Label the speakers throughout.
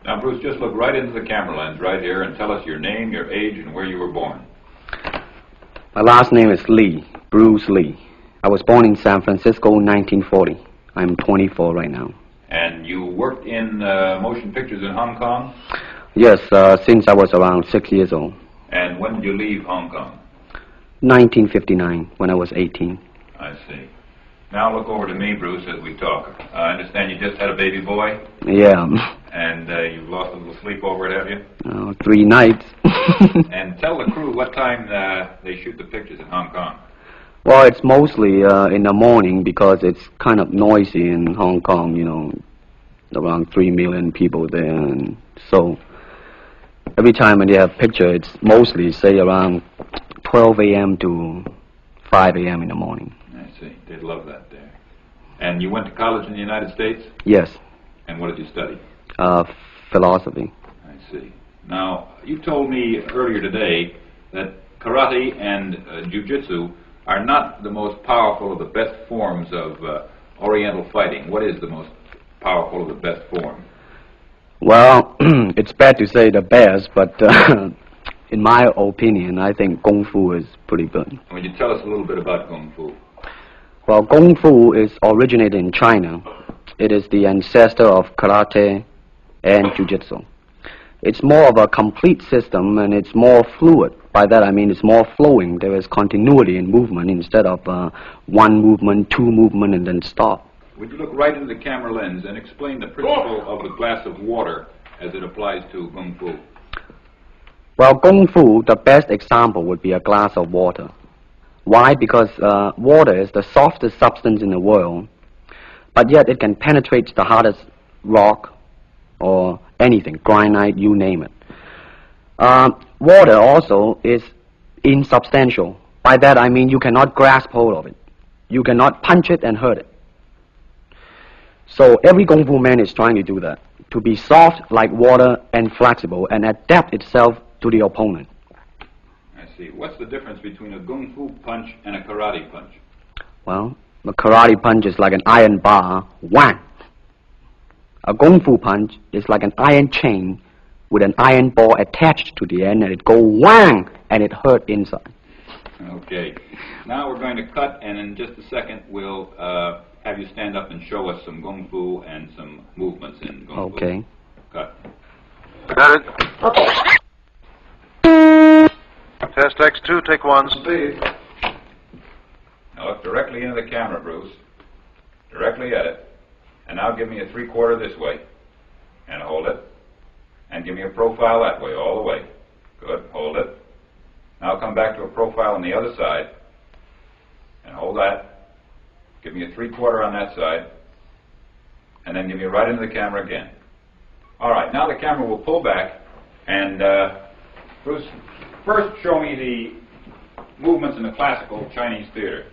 Speaker 1: Now, Bruce, just look right into the camera lens right here and tell us your name, your age, and where you were born.
Speaker 2: My last name is Lee, Bruce Lee. I was born in San Francisco in 1940. I'm 24 right now.
Speaker 1: And you worked in motion pictures in Hong Kong?
Speaker 2: Yes, since I was around 6 years old.
Speaker 1: And when did you leave Hong Kong?
Speaker 2: 1959, when I was 18.
Speaker 1: I see. Now look over to me, Bruce, as we talk. I understand you just had a baby boy?
Speaker 2: Yeah.
Speaker 1: And you've lost a little sleep over it, have you?
Speaker 2: 3 nights.
Speaker 1: And tell the crew what time they shoot the pictures in Hong Kong.
Speaker 2: Well, it's mostly in the morning because it's kind of noisy in Hong Kong, you know, around 3 million people there. And so every time when they have picture, it's mostly, say, around 12 a.m. to 5 a.m. in the morning.
Speaker 1: I see. They'd love that there. And you went to college in the United States?
Speaker 2: Yes.
Speaker 1: And what did you study?
Speaker 2: Philosophy.
Speaker 1: I see. Now, you told me earlier today that karate and jiu-jitsu are not the most powerful or the best forms of Oriental fighting. What is the most powerful or the best form?
Speaker 2: Well, it's bad to say the best, but in my opinion, I think Kung Fu is pretty good.
Speaker 1: Would you tell us a little bit about Kung Fu?
Speaker 2: Well, Kung Fu is originated in China. It is the ancestor of karate and jiu-jitsu. It's more of a complete system, and it's more fluid. By that I mean it's more flowing. There is continuity in movement instead of one movement, two movement, and then stop.
Speaker 1: Would you look right into the camera lens and explain the principle of the glass of water as it applies to Kung Fu?
Speaker 2: Well, Kung Fu, the best example would be a glass of water. Why? Because water is the softest substance in the world, but yet it can penetrate the hardest rock or anything, granite, you name it. Water also is insubstantial. By that I mean you cannot grasp hold of it. You cannot punch it and hurt it. So every Kung Fu man is trying to do that, to be soft like water and flexible and adapt itself to the opponent.
Speaker 1: I see. What's the difference between a Kung Fu punch and a karate punch?
Speaker 2: Well, a karate punch is like an iron bar, whang. A Kung Fu punch is like an iron chain with an iron ball attached to the end, and it go whang, and it hurt inside.
Speaker 1: Okay. Now we're going to cut, and in just a second we'll have you stand up and show us some Kung Fu and some movements in Kung Fu.
Speaker 2: Okay.
Speaker 1: Cut.
Speaker 3: Got it. Okay. Test X2, take 1.
Speaker 1: Speed. Now look directly into the camera, Bruce. Directly at it. And now give me a 3/4 this way. And hold it. And give me a profile that way, all the way. Good. Hold it. Now come back to a profile on the other side. And hold that. Give me a 3/4 on that side. And then give me right into the camera again. All right. Now the camera will pull back. And Bruce, first show me the movements in the classical Chinese theater.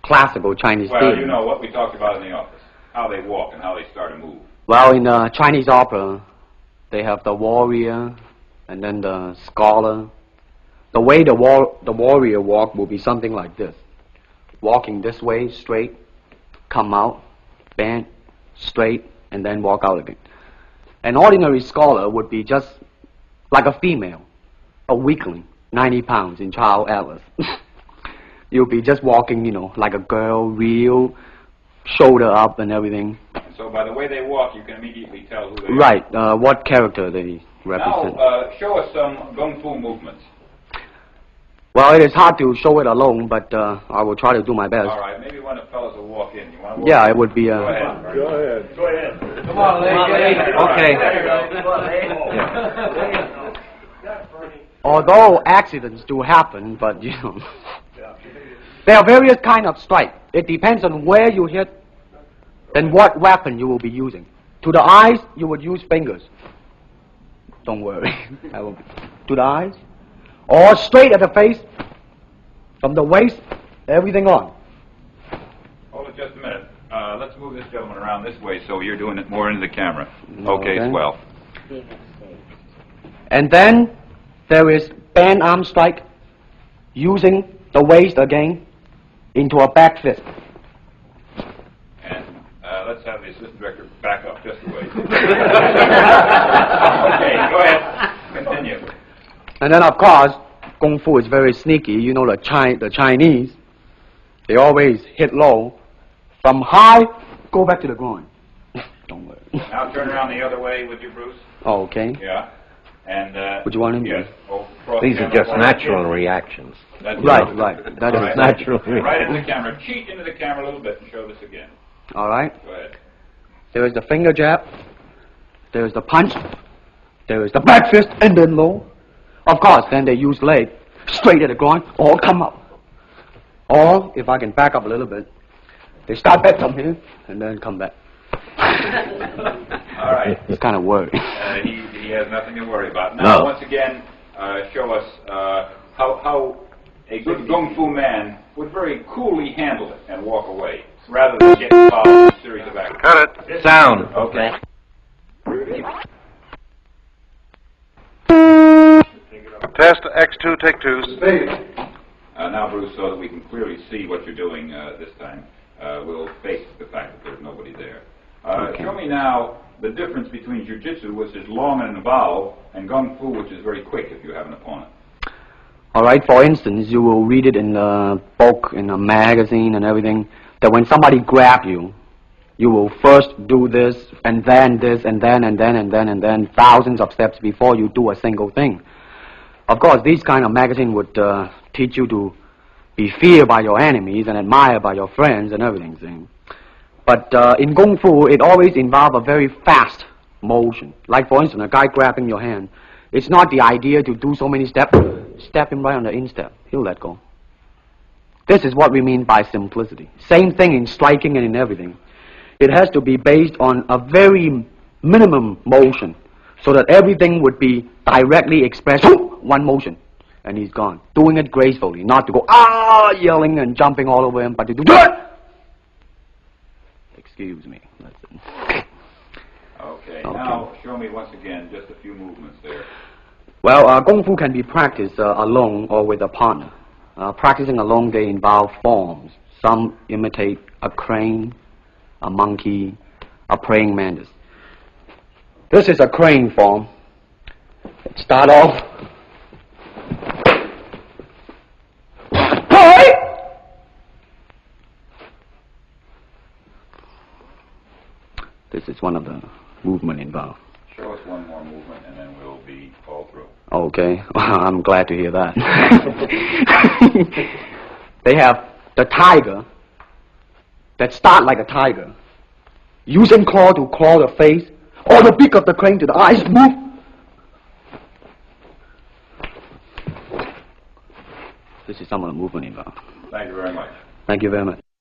Speaker 2: Classical Chinese
Speaker 1: Well,
Speaker 2: theater.
Speaker 1: you know what we talked about in the office. How they walk and how they start to move.
Speaker 2: Well, in Chinese opera, they have the warrior and then the scholar. The way the warrior walk will be something like this. Walking this way, straight, come out, bend, straight, and then walk out again. An ordinary scholar would be just like a female, a weakling, 90 pounds in Child Atlas. You'll be just walking, you know, like a girl, real, shoulder up and everything.
Speaker 1: So by the way they walk, you can immediately tell who they
Speaker 2: Right, what character they represent.
Speaker 1: Now, show us some Kung Fu movements.
Speaker 2: Well, it is hard to show it alone, but I will try to do my best.
Speaker 1: All right, maybe one of the fellows will walk in. You want to walk
Speaker 2: Yeah,
Speaker 1: in?
Speaker 2: it would be...
Speaker 1: Go ahead.
Speaker 3: Go ahead.
Speaker 1: Go ahead.
Speaker 4: Come on, lady.
Speaker 2: Okay.
Speaker 4: Yeah.
Speaker 2: Although accidents do happen, but, you know... There are various kind of strike. It depends on where you hit and what weapon you will be using. To the eyes, you would use fingers. Don't worry. To the eyes. Or straight at the face. From the waist, everything on.
Speaker 1: Hold it just a minute. Let's move this gentleman around this way so you're doing it more into the camera. Okay, swell.
Speaker 2: And then there is band arm strike, using the waist again into a back fist.
Speaker 1: And let's have this assistant director back up just a ways. Okay, go ahead. Continue.
Speaker 2: And then, of course, Kung Fu is very sneaky. You know, the Chinese, they always hit low. From high, go back to the groin. Don't worry.
Speaker 1: Now turn around the other way, would you, Bruce?
Speaker 2: Oh, okay.
Speaker 1: Yeah. And,
Speaker 2: Would you want him to?
Speaker 1: yes. Cross
Speaker 5: These
Speaker 1: the
Speaker 5: are
Speaker 1: camera
Speaker 5: just
Speaker 1: forward.
Speaker 5: natural reactions.
Speaker 1: That's
Speaker 2: Right, right. That
Speaker 1: All
Speaker 2: is
Speaker 1: right.
Speaker 2: natural.
Speaker 1: Right into the camera. Cheat into the camera a little bit and show this again.
Speaker 2: All right.
Speaker 1: Go ahead.
Speaker 2: There is the finger jab. There is the punch. There is the back fist and then low. Of course, then they use leg straight at the groin or come up. Or, if I can back up a little bit, they start back from here and then come back.
Speaker 1: All right.
Speaker 2: It's kind of worried.
Speaker 1: He has nothing to worry about. Now,
Speaker 5: No.
Speaker 1: once again, show us how a good Kung Fu man would very coolly handle it and walk away, rather than get involved in a series of actions.
Speaker 3: Cut it.
Speaker 5: Sound.
Speaker 1: Okay.
Speaker 3: Test X2, take 2.
Speaker 1: Now, Bruce, so that we can clearly see what you're doing this time, we'll face the fact that there's nobody there. Show me now the difference between Jiu-Jitsu, which is long and involved, and Kung Fu, which is very quick if you have an opponent.
Speaker 2: All right, for instance, you will read it in a book, in a magazine and everything, that when somebody grab you, you will first do this, and then this, and then, and then, and then, and then, thousands of steps before you do a single thing. Of course, these kind of magazine would teach you to be feared by your enemies and admired by your friends and everything. See? But in Kung Fu, it always involves a very fast motion. Like, for instance, a guy grabbing your hand. It's not the idea to do so many steps. Step him right on the instep. He'll let go. This is what we mean by simplicity. Same thing in striking and in everything. It has to be based on a very minimum motion so that everything would be directly expressed. One motion, and he's gone. Doing it gracefully, not to go, yelling and jumping all over him, but to do it. Excuse me. That's it.
Speaker 1: Okay. Now, show me once again just a few movements there.
Speaker 2: Well, Kung Fu can be practiced alone or with a partner. Practicing alone, they involve forms. Some imitate a crane, a monkey, a praying mantis. This is a crane form. Start off. This is one of the movement involved.
Speaker 1: Show us one more movement, and then we'll be all through.
Speaker 2: Okay, I'm glad to hear that. They have the tiger that start like a tiger, using claw to claw the face, or the beak of the crane to the eyes move. This is some of the movement involved.
Speaker 1: Thank you very much.
Speaker 2: Thank you very much.